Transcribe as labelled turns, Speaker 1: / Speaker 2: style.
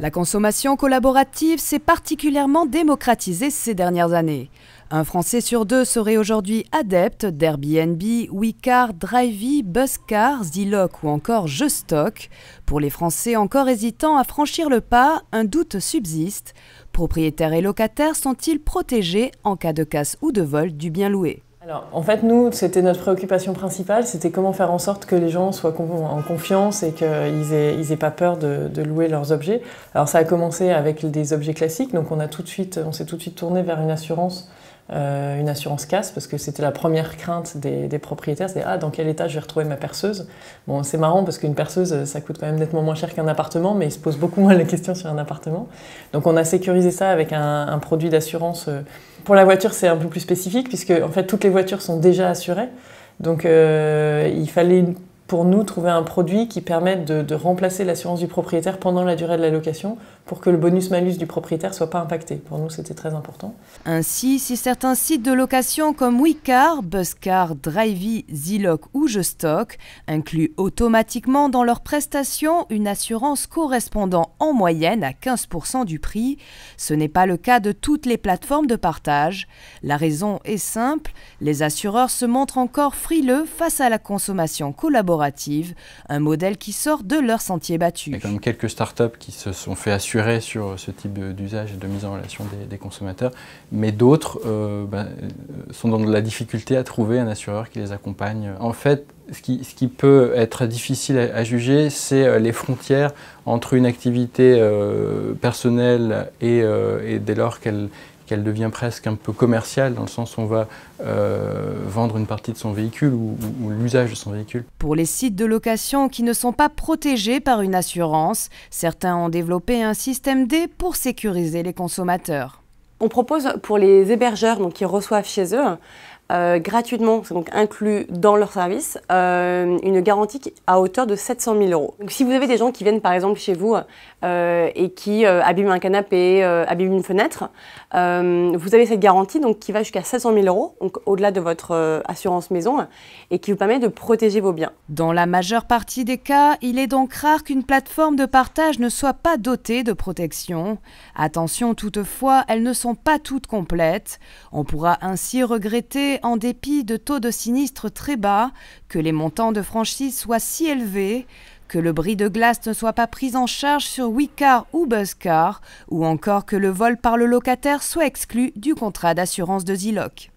Speaker 1: La consommation collaborative s'est particulièrement démocratisée ces dernières années. Un Français sur deux serait aujourd'hui adepte d'Airbnb, WeCar, Drivey, Buzzcar, Zilloc ou encore JeuStock. Pour les Français encore hésitants à franchir le pas, un doute subsiste. Propriétaires et locataires sont-ils protégés en cas de casse ou de vol du bien loué ?
Speaker 2: Alors, en fait, nous, c'était notre préoccupation principale, c'était comment faire en sorte que les gens soient en confiance et qu'ils aient pas peur de louer leurs objets. Alors, ça a commencé avec des objets classiques, donc on s'est tout de suite tourné vers une assurance casse, parce que c'était la première crainte des propriétaires, c'est dans quel état je vais retrouver ma perceuse. Bon, c'est marrant parce qu'une perceuse, ça coûte quand même nettement moins cher qu'un appartement, mais ils se posent beaucoup moins la question sur un appartement. Donc on a sécurisé ça avec un produit d'assurance. Pour la voiture, c'est un peu plus spécifique, puisque en fait toutes les voitures sont déjà assurées. Donc il fallait pour nous trouver un produit qui permette de remplacer l'assurance du propriétaire pendant la durée de la location pour que le bonus-malus du propriétaire ne soit pas impacté. Pour nous, c'était très important.
Speaker 1: Ainsi, si certains sites de location comme WeCar, Buzzcar, Drivey, Zilloc ou JeuStock incluent automatiquement dans leurs prestations une assurance correspondant en moyenne à 15% du prix, ce n'est pas le cas de toutes les plateformes de partage. La raison est simple, les assureurs se montrent encore frileux face à la consommation collaborative, un modèle qui sort de leur sentier battu.
Speaker 3: Il y a quand même quelques startups qui se sont fait assurer sur ce type d'usage et de mise en relation des consommateurs, mais d'autres sont dans la difficulté à trouver un assureur qui les accompagne. En fait, ce qui peut être difficile à juger, c'est les frontières entre une activité personnelle et dès lors qu'elle devient presque un peu commerciale, dans le sens où on va vendre une partie de son véhicule ou l'usage de son véhicule.
Speaker 1: Pour les sites de location qui ne sont pas protégés par une assurance, certains ont développé un système D pour sécuriser les consommateurs.
Speaker 4: On propose pour les hébergeurs qui reçoivent chez eux, gratuitement, c'est donc inclus dans leur service, une garantie à hauteur de 700 000 €. Donc, si vous avez des gens qui viennent par exemple chez vous et qui abîment un canapé, abîment une fenêtre, vous avez cette garantie qui va jusqu'à 700 000 €, donc au-delà de votre assurance maison, et qui vous permet de protéger vos biens.
Speaker 1: Dans la majeure partie des cas, il est donc rare qu'une plateforme de partage ne soit pas dotée de protection. Attention toutefois, elles ne sont pas toutes complètes. On pourra ainsi regretter, en dépit de taux de sinistre très bas, que les montants de franchise soient si élevés, que le bris de glace ne soit pas pris en charge sur WeCar ou Buzzcar, ou encore que le vol par le locataire soit exclu du contrat d'assurance de Zilloc.